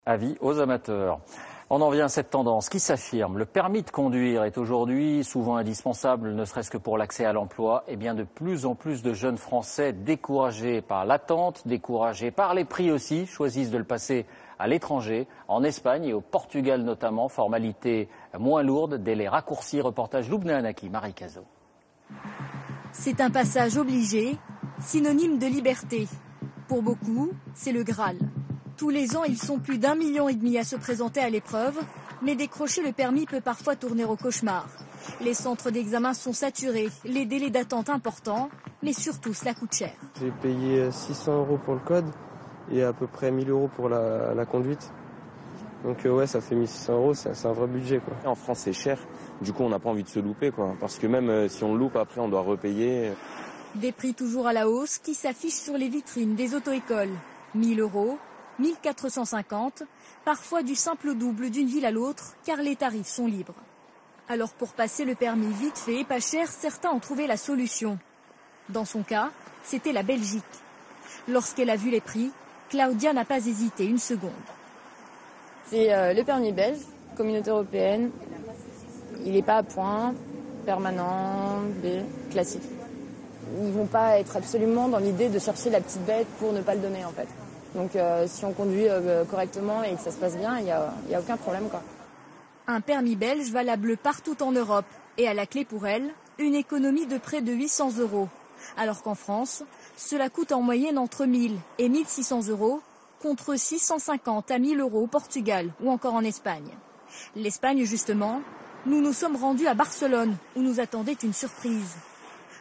Avis aux amateurs. On en vient à cette tendance qui s'affirme. Le permis de conduire est aujourd'hui souvent indispensable, ne serait-ce que pour l'accès à l'emploi. Et bien de plus en plus de jeunes Français découragés par l'attente, découragés par les prix aussi, choisissent de le passer à l'étranger, en Espagne et au Portugal notamment. Formalité moins lourde, délai raccourci. Reportage Loubna Anaki, Marie Cazot. C'est un passage obligé, synonyme de liberté. Pour beaucoup, c'est le Graal. Tous les ans, ils sont plus d'1,5 million à se présenter à l'épreuve, mais décrocher le permis peut parfois tourner au cauchemar. Les centres d'examen sont saturés, les délais d'attente importants, mais surtout cela coûte cher. J'ai payé 600 € pour le code et à peu près 1 000 € pour la conduite. Donc ouais, ça fait 1 600 €, c'est un vrai budget, quoi. En France, c'est cher, du coup on n'a pas envie de se louper, quoi, parce que même si on le loupe, après on doit repayer. Des prix toujours à la hausse qui s'affichent sur les vitrines des auto-écoles. 1 000 €. 1 450, parfois du simple au double d'une ville à l'autre, car les tarifs sont libres. Alors pour passer le permis vite fait et pas cher, certains ont trouvé la solution. Dans son cas, c'était la Belgique. Lorsqu'elle a vu les prix, Claudia n'a pas hésité une seconde. C'est le permis belge, communauté européenne. Il n'est pas à point, permanent, B, classique. Ils ne vont pas être absolument dans l'idée de chercher la petite bête pour ne pas le donner en fait. Donc si on conduit correctement et que ça se passe bien, il n'y a aucun problème, quoi. Un permis belge valable partout en Europe et à la clé pour elle, une économie de près de 800 €. Alors qu'en France, cela coûte en moyenne entre 1 000 et 1 600 €, contre 650 à 1 000 € au Portugal ou encore en Espagne. L'Espagne justement, nous nous sommes rendus à Barcelone où nous attendait une surprise.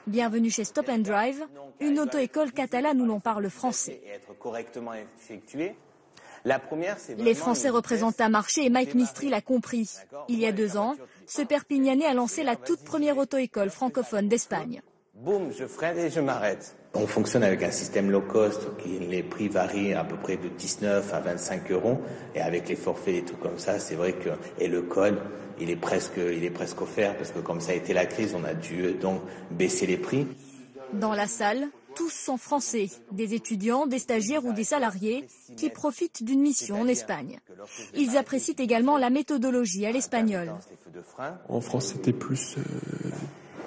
Bienvenue chez Stop and Drive, une auto-école catalane où l'on parle français. Les Français représentent un marché et Mike Mistry l'a compris. Il y a 2 ans, ce Perpignanais a lancé la toute première auto-école francophone d'Espagne. Boum, je freine et je m'arrête. On fonctionne avec un système low cost, les prix varient à peu près de 19 à 25 €. Et avec les forfaits et tout comme ça, c'est vrai que, et le code, il est presque offert parce que comme ça a été la crise, on a dû donc baisser les prix. Dans la salle, tous sont français, des étudiants, des stagiaires ou des salariés qui profitent d'une mission en Espagne. Ils apprécient également la méthodologie à l'espagnol. En France, c'était plus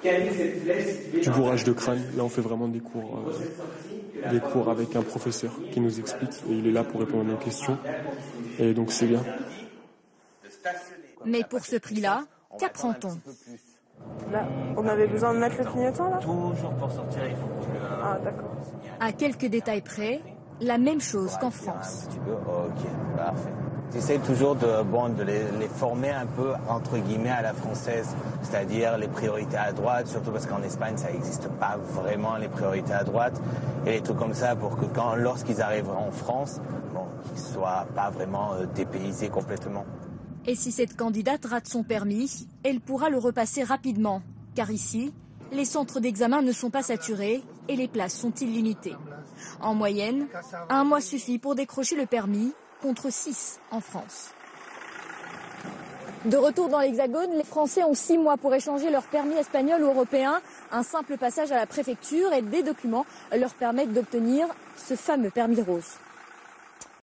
du bourrage de crâne. Là, on fait vraiment des cours avec un professeur qui nous explique et il est là pour répondre à nos questions. Et donc, c'est bien. Mais pour ce prix-là, qu'apprend-on? Là, on avait besoin de mettre le clignotant, là? Toujours pour sortir, il faut que... Ah, d'accord. À quelques détails près, la même chose qu'en France. Ok, parfait. J'essaie toujours de les former un peu, entre guillemets, à la française, c'est-à-dire les priorités à droite, surtout parce qu'en Espagne, ça n'existe pas vraiment, les priorités à droite, et les trucs comme ça, pour que lorsqu'ils arrivent en France, qu'ils ne soient pas vraiment dépaysés complètement. Et si cette candidate rate son permis, elle pourra le repasser rapidement, car ici, les centres d'examen ne sont pas saturés et les places sont illimitées. En moyenne, 1 mois suffit pour décrocher le permis, contre 6 en France. De retour dans l'Hexagone, les Français ont 6 mois pour échanger leur permis espagnol ou européen. Un simple passage à la préfecture et des documents leur permettent d'obtenir ce fameux permis rose.